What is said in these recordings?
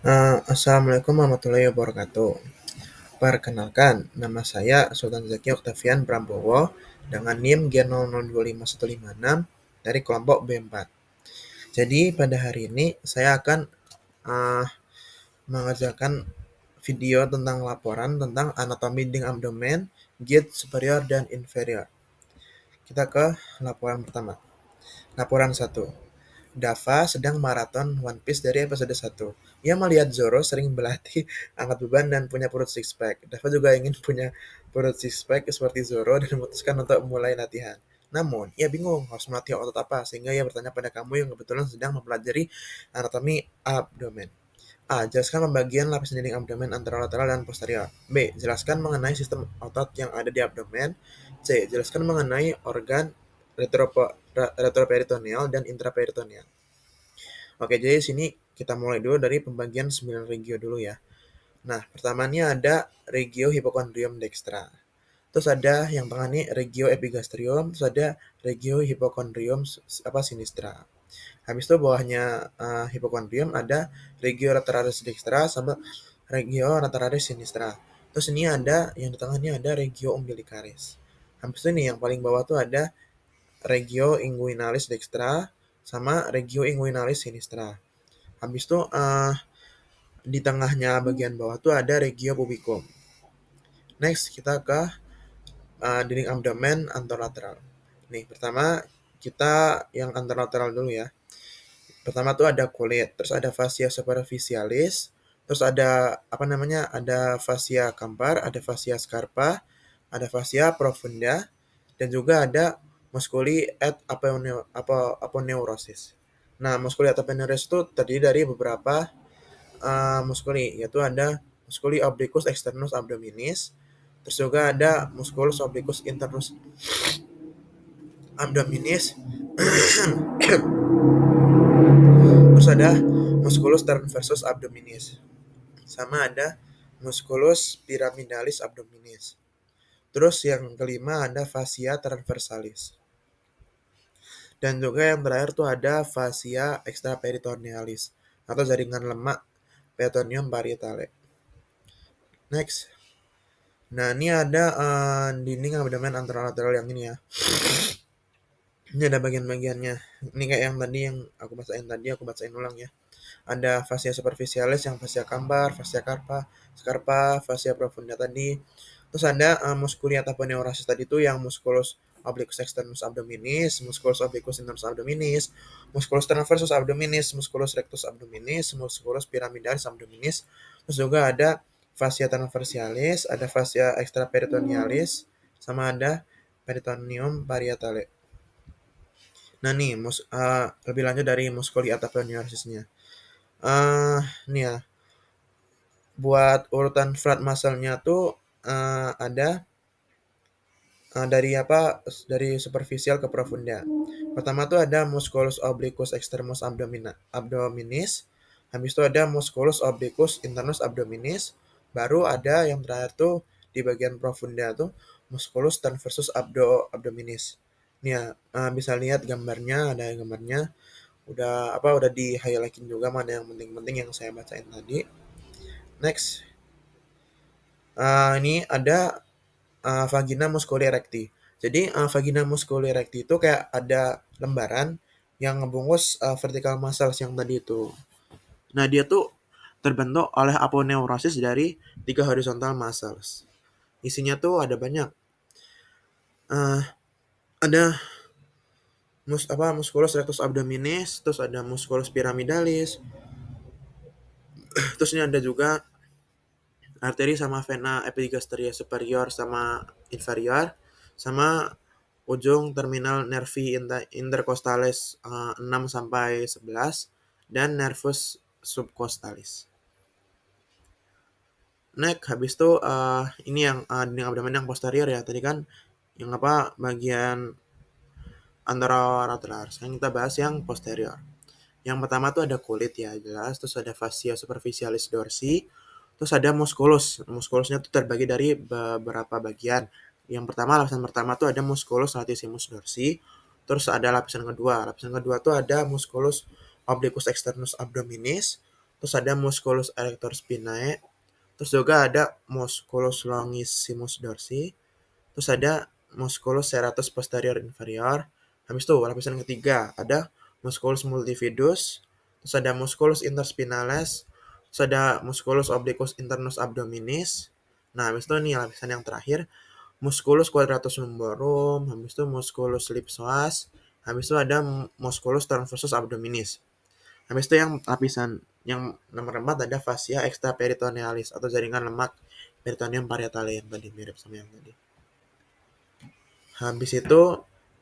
Assalamualaikum warahmatullahi wabarakatuh. Perkenalkan, nama saya Sultan Zaki Oktavian Prabowo dengan NIM G002515 dari kelompok B4. Jadi pada hari ini saya akan uh, mengerjakan video tentang laporan tentang anatomi dinding abdomen, git superior dan inferior. Kita ke laporan pertama. Laporan 1. Dava sedang maraton One Piece dari episode 1. Ia melihat Zoro sering berlatih angkat beban dan punya perut six pack. Dava juga ingin punya perut six pack seperti Zoro dan memutuskan untuk mulai latihan. Namun, ia bingung harus melatih otot apa, sehingga ia bertanya pada kamu yang kebetulan sedang mempelajari anatomi abdomen. A. Jelaskan pembagian lapis dinding abdomen antara lateral dan posterior. B. Jelaskan mengenai sistem otot yang ada di abdomen. C. Jelaskan mengenai organ retroperitoneal dan intraperitoneal. Oke, jadi sini kita mulai dulu dari pembagian 9 regio dulu ya. Nah, pertamanya ada regio hipokondrium dextra. Terus ada yang tengah nih regio epigastrium, terus ada regio hipokondrium sinistra. Habis itu bawahnya hipokondrium ada regio lateralis dextra sama regio lateralis sinistra. Terus ini ada yang di tengahnya ada regio umbilicaris. Habis itu nih yang paling bawah tuh ada regio inguinalis dextra sama regio inguinalis sinistra. Habis itu di tengahnya bagian bawah tuh ada regio pubicum. Next kita ke dinding abdomen anterolateral. Nih pertama kita yang anterolateral dulu ya. Pertama tuh ada kulit, terus ada fascia superficialis, terus ada ada fascia campar, ada fascia scarpa, ada fascia profunda, dan juga ada musculi et aponeurosis. Nah, musculi et aponeurosis itu terdiri dari beberapa muskuli, yaitu ada muskuli obliquus externus abdominis, terus juga ada musculus obliquus internus abdominis, terus ada musculus transversus abdominis, sama ada musculus pyramidalis abdominis. Terus yang kelima ada fascia transversalis. Dan juga yang terakhir tuh ada fascia extraperitonealis atau jaringan lemak peritoneum parietale. Next. Nah, ini ada dinding abdomen anterolateral yang ini ya. Ini ada bagian-bagiannya. Ini kayak yang tadi yang aku bacain ulang ya. Ada fascia superficialis yang fascia campar, fascia scarpa, fascia profunda tadi. Terus ada musculi aponeurosis tadi itu yang musculus obliquus externus abdominis, musculus obliquus internus abdominis, musculus transversus abdominis, musculus rectus abdominis, musculus pyramidalis abdominis. Terus juga ada fascia transversialis, ada fascia extraperitonealis, sama ada peritoneum parietale. Nah nih, lebih lanjut dari musculi aponeurosis-nya. Nih ya, buat urutan flat muscle-nya tuh ada dari superficial ke profunda. Pertama tuh ada musculus obliquus externus abdominis, habis itu ada musculus obliquus internus abdominis, baru ada yang terakhir tuh di bagian profunda tuh musculus transversus abdominis. Nih ya, bisa lihat gambarnya, ada gambarnya. Udah di-highlight juga mana yang penting-penting yang saya bacain tadi. Next. Ini ada vagina musculi erecti. Jadi vagina musculi erecti itu kayak ada lembaran yang ngebungkus vertical muscles yang tadi itu. Nah, dia tuh terbentuk oleh aponeurosis dari 3 horizontal muscles. Isinya tuh ada banyak. Ada musculus rectus abdominis, terus ada musculus pyramidalis. Terus ini ada juga arteri sama vena epigastria superior sama inferior, sama ujung terminal nervi intercostalis 6 sampai 11 dan nervus subcostalis. Next, habis itu ini yang dinding abdomen yang posterior ya. Tadi kan yang bagian anterolateral. Sekarang kita bahas yang posterior. Yang pertama tuh ada kulit ya, jelas. Terus ada fascia superficialis dorsi. Terus ada musculus. Musculusnya tuh terbagi dari beberapa bagian. Yang pertama, lapisan pertama tuh ada musculus latissimus dorsi. Terus ada lapisan kedua. Lapisan kedua tuh ada musculus obliquus externus abdominis. terus ada musculus erector spinae, terus juga ada musculus longissimus dorsi, terus ada musculus serratus posterior inferior. Habis itu lapisan ketiga ada musculus multifidus, terus ada musculus interspinalis, terus ada musculus obliquus internus abdominis. Nah, habis itu nih lapisan yang terakhir musculus quadratus lumborum, habis itu musculus ellipsoas, habis itu ada musculus transversus abdominis. Habis itu yang lapisan yang nomor 4 ada fascia extraperitonealis atau jaringan lemak peritoneum parietale yang tadi mirip sama yang tadi. Habis itu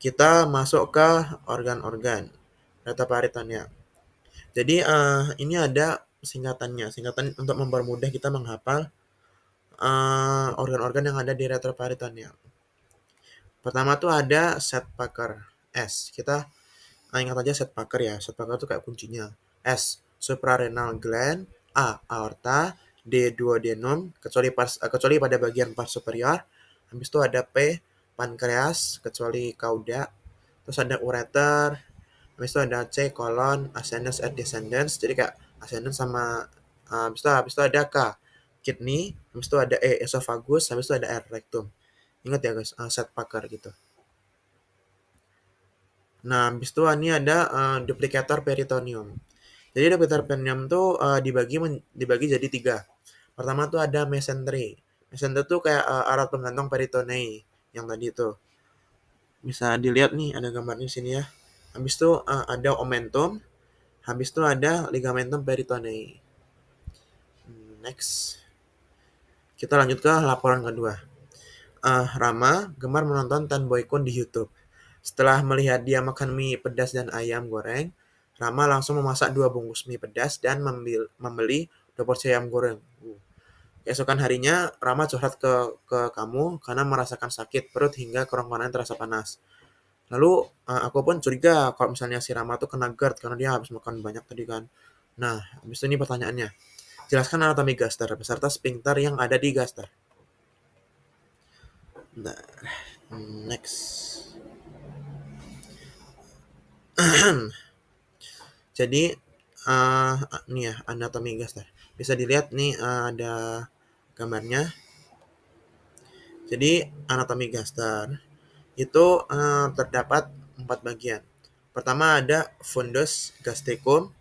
kita masuk ke organ-organ data peritoneal. Jadi ini ada singkatannya, singkatan untuk mempermudah kita menghafal organ-organ yang ada di retroperitoneal. Pertama tuh ada set Parker S. Kita ingat aja set Parker ya. Set Parker tuh kayak kuncinya. S. Suprarenal gland. A. Aorta. D. Duodenum. Kecuali pada bagian pars superior. Habis itu ada P. Pankreas. Kecuali cauda. Terus ada ureter. Habis itu ada C. Colon. Ascendens and descendens. Jadi kayak ascendens sama habis itu ada K. Kidney. Habis itu ada E. Esophagus. Habis itu ada R. Rectum. Ingat ya guys, set Parker gitu. Nah, habis itu ini ada duplicator peritoneum. Jadi duplicator peritoneum tuh dibagi jadi 3. Pertama tuh ada mesentery. Mesentery tuh kayak alat penggantung peritoneum yang tadi itu. Bisa dilihat nih ada gambarnya di sini ya. Habis itu ada omentum. Habis itu ada ligamentum peritoneum. Next. Kita lanjut ke laporan kedua. Rama gemar menonton Tan Boy Kun di YouTube. Setelah melihat dia makan mie pedas dan ayam goreng, Rama langsung memasak 2 bungkus mie pedas dan membeli 2 porsi ayam goreng. Keesokan harinya, Rama curhat ke kamu karena merasakan sakit perut hingga kerongkongan terasa panas. Lalu aku pun curiga kalau misalnya si Rama tuh kena GERD karena dia habis makan banyak tadi kan. Nah, habis ini pertanyaannya. Jelaskan anatomi gaster beserta sphincter yang ada di gaster. Nah, next. Jadi nih ya anatomi gaster. Bisa dilihat nih ada gambarnya. Jadi anatomi gaster itu terdapat 4 bagian. Pertama ada fundus gastricum,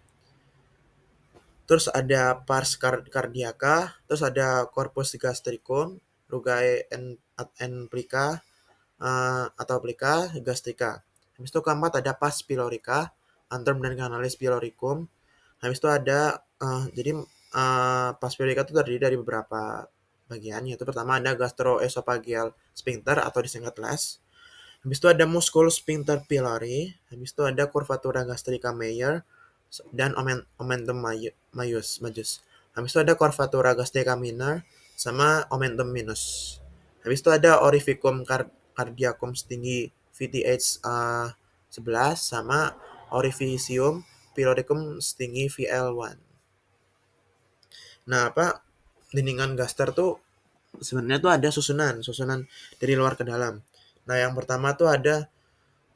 terus ada pars cardiaca, terus ada corpus gastricum, rugae plica atau plica gastrica. Habis itu keempat ada pars pylorica, antrum dan canalis pyloricum. Habis itu ada jadi pars pylorica itu terdiri dari beberapa bagian, yaitu pertama ada gastroesophageal sphincter atau disingkat LES. Habis itu ada musculus sphincter pylori, habis itu ada curvatura gastrica major dan omentum majus. Habis itu ada curvatura gastrica minor sama omentum minus. Habis itu ada orificum cardiacum setinggi VTH 11 sama orificium pyloricum setinggi VL1. Nah, dindingan gaster tuh sebenarnya tuh ada susunan dari luar ke dalam. Nah, yang pertama tuh ada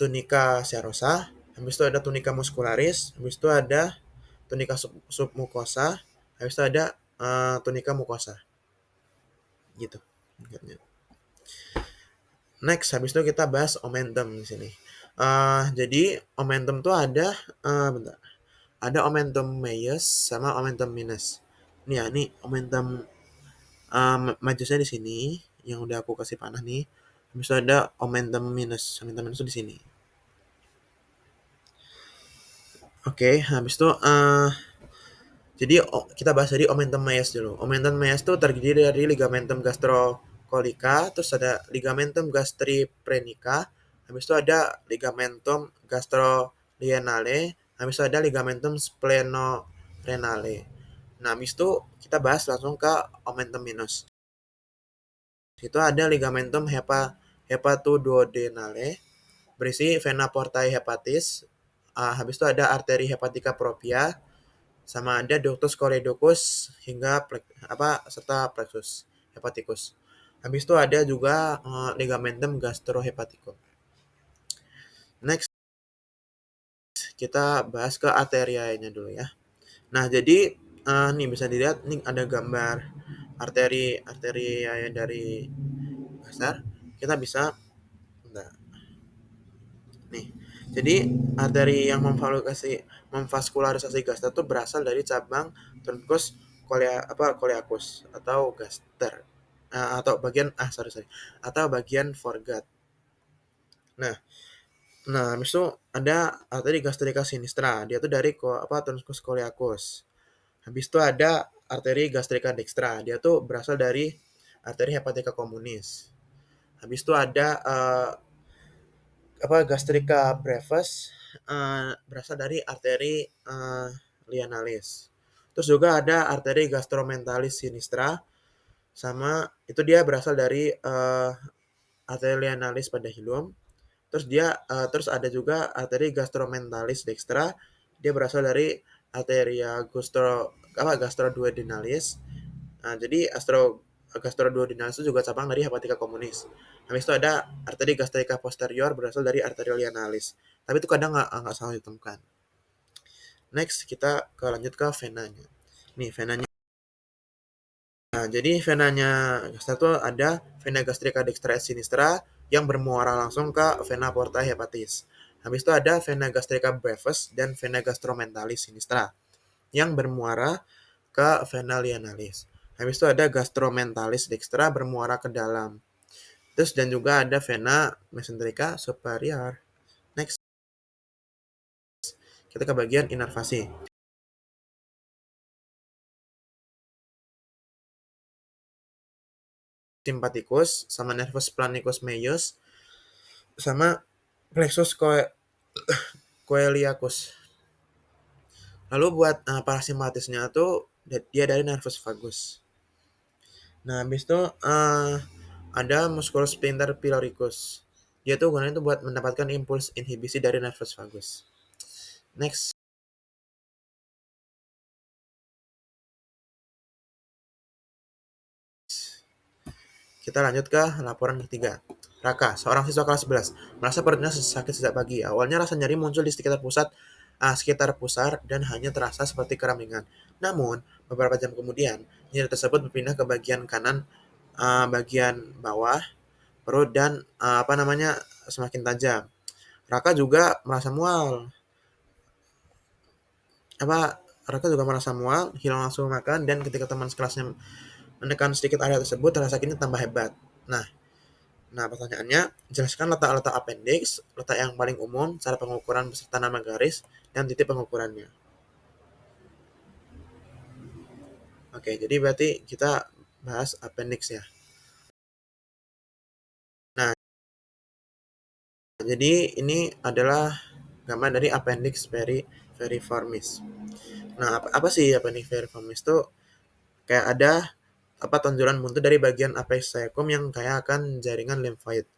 tunica serosa, habis itu ada tunica muscularis, habis itu ada tunica submucosa, habis itu ada tunica mucosa. Gitu. Next, habis itu kita bahas omentum di sini. Jadi omentum tuh ada bentar. Ada omentum majus sama omentum minus. Nih ya, nih omentum majusnya di sini yang udah aku kasih panah nih. Habis itu ada omentum minus. Omentum minus itu di sini. Oke, habis itu jadi kita bahas dari omentum majus dulu. Omentum majus itu terdiri dari ligamentum gastrocolica, terus ada ligamentum gastriprenica, habis itu ada ligamentum gastrolienale, habis itu ada ligamentum splenorenale. Nah, habis itu kita bahas langsung ke omentum minus. Itu ada ligamentum hepatoduodenale, berisi vena portae hepatis, habis itu ada arteri hepatica propria, sama ada ductus choledocus hingga serta plexus hepaticus. Habis itu ada juga ligamentum gastrohepaticum. Next, kita bahas ke arterianya dulu ya. Nah, jadi nih bisa dilihat nih ada gambar arteri arteri yang dari dasar. Kita bisa nah, nih. Jadi arteri yang memvaskularisasi gaster itu berasal dari cabang trunkus coleacus atau gaster. Atau bagian sorry atau bagian foregut. Nah, habis itu ada arteri gastrica sinistra. Dia tuh dari trunkus coleacus. Habis itu ada arteri gastrica dextra. Dia tuh berasal dari arteri hepatica communis. Habis itu ada gastrica brevis, berasal dari arteri lianalis. Terus juga ada arteri gastromentalis sinistra, sama itu dia berasal dari arteri lianalis pada hilum. Terus ada juga arteri gastromentalis dextra, dia berasal dari arteria gastroduodenalis. Nah, jadi gastroduodenalis itu juga cabang dari hepatica communis. Habis itu ada arteri gastrica posterior berasal dari arteria lianalis. Tapi itu kadang nggak salah ditemukan. Next, kita lanjut ke venanya. Nih, venanya. Nah, jadi venanya gaster itu ada vena gastrica dextra et sinistra yang bermuara langsung ke vena porta hepatis. Habis itu ada vena gastrica brevis dan vena gastromentalis sinistra yang bermuara ke vena lianalis. Habis itu ada gastromentalis dextra bermuara ke dalam. Terus dan juga ada vena mesenterica superior. Next, kita ke bagian inervasi. Sympathicus sama nervus planicus meius sama plexus coeliacus. Lalu buat parasimpatisnya tuh dia dari nervus vagus. Nah, habis itu ada musculus sphincter pyloricus. Dia tuh gunanya tuh buat mendapatkan impuls inhibisi dari nervus vagus. Next, kita lanjut ke laporan ketiga. Raka, seorang siswa kelas 11, merasa perutnya sakit sejak pagi. Awalnya rasa nyeri muncul di sekitar pusar dan hanya terasa seperti kram ringan. Namun, beberapa jam kemudian, nyeri tersebut berpindah ke bagian kanan, bagian bawah perut dan semakin tajam. Raka juga merasa mual. Raka juga merasa mual, hilang langsung makan, dan ketika teman sekelasnya menekan sedikit area tersebut, rasa sakitnya tambah hebat. Nah, pertanyaannya, jelaskan letak-letak appendix, letak yang paling umum, cara pengukuran beserta nama garis, dan titik pengukurannya. Oke, jadi berarti kita bahas appendix ya. Nah, jadi ini adalah gambar dari appendix veriformis. Nah, apa sih appendix veriformis itu? Kayak ada tonjolan buntu dari bagian apex cecum yang kayak akan jaringan limfoid.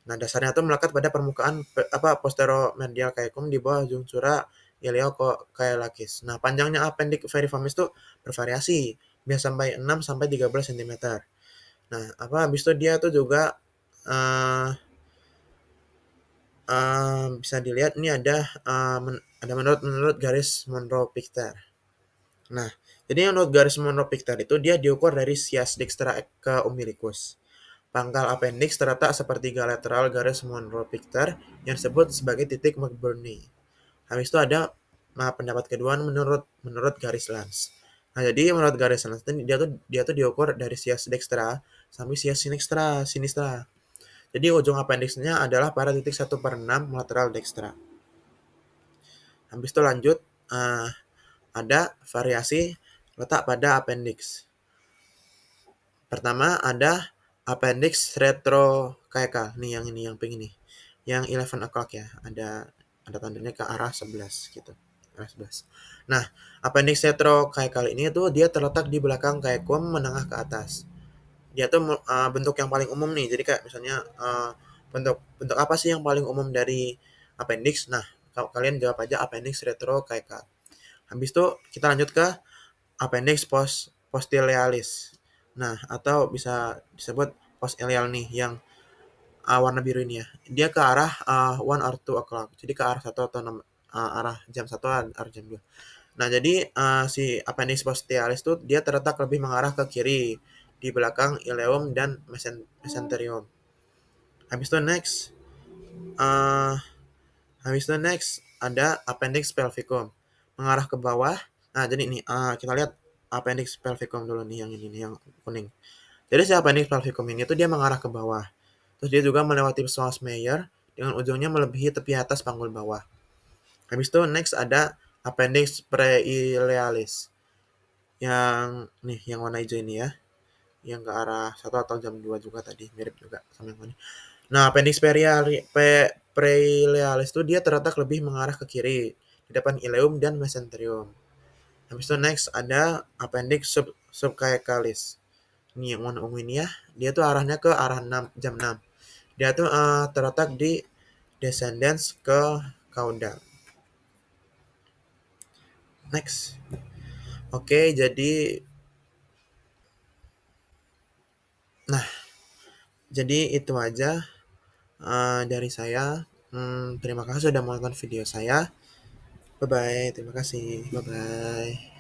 Nah, dasarnya itu melekat pada permukaan posteromedial caecum di bawah junctura iliocoelacus. Nah, panjangnya appendix veriformis itu bervariasi, bisa sampai 6 sampai 13 cm. Nah, habis itu dia tuh juga bisa dilihat ini ada menurut garis Monro-Pichter. Nah, jadi menurut garis Monro-Pichter itu dia diukur dari sias dextra ke umbilicus. Pangkal appendix terletak sepertiga lateral garis Monro-Pichter yang disebut sebagai titik McBurney. Habis itu ada pendapat kedua menurut garis Lanz. Nah, jadi menurut garis Lanz dia tuh diukur dari sias dextra sampai sias sinistra. Jadi ujung appendixnya adalah pada titik 1/6 lateral dextra. Habis itu lanjut, ada variasi letak pada appendix. Pertama ada appendix retrocaecal. Nih yang pink ini. Yang 11 o'clock ya. Ada tandanya ke arah 11 gitu. Arah 11. Nah, appendix retrocaecal ini tuh dia terletak di belakang caecum menengah ke atas. Dia tuh bentuk yang paling umum nih. Jadi kayak misalnya bentuk apa sih yang paling umum dari appendix? Nah, kalian jawab aja appendix retrocaecal. Habis itu kita lanjut ke appendix postilealis. Nah, atau bisa disebut post-ileal nih yang warna biru ini ya. Dia ke arah 1 or 2 o'clock. Jadi ke arah 1 atau arah jam 1 atau arah jam 2. Nah, jadi si appendix posterioris tuh dia terletak lebih mengarah ke kiri di belakang ileum dan mesenterium. Habis itu uh, next ada appendix pelvicum mengarah ke bawah. Nah, jadi ini kita lihat appendix pelvicum dulu nih yang ini nih yang kuning. Jadi si appendix pelvicum ini tuh dia mengarah ke bawah. Terus dia juga melewati psoas Meyer dengan ujungnya melebihi tepi atas panggul bawah. Habis itu next ada appendix preilealis. Yang nih yang warna hijau ini ya. Yang ke arah 1 atau jam 2 juga tadi, mirip juga sama yang ini. Nah, appendix preilealis itu dia terletak lebih mengarah ke kiri di depan ileum dan mesenterium. Habis itu next ada appendix subcaecalis. Ini yang warna ungu ini ya. Dia tuh arahnya ke arah 6, jam 6. Dia tuh terletak di descendants ke caudal. Next. Oke, jadi itu aja dari saya. Terima kasih sudah menonton video saya. Bye bye. Terima kasih. Bye bye.